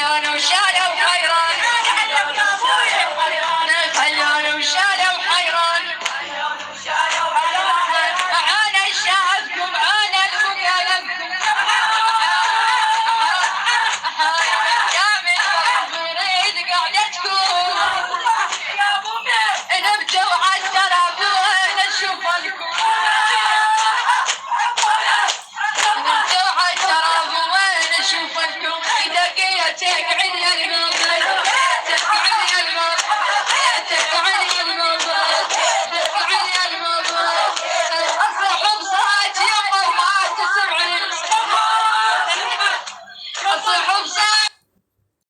خلونا وشالوا حيران خلونا وشالوا حيران عانى شعبكم عانى المكالمكم يا من نريد قعدتكم نبتوا عالتراب وين نشوف لكم نبتوا عالتراب وين نشوف لكم دقيتك عند القلب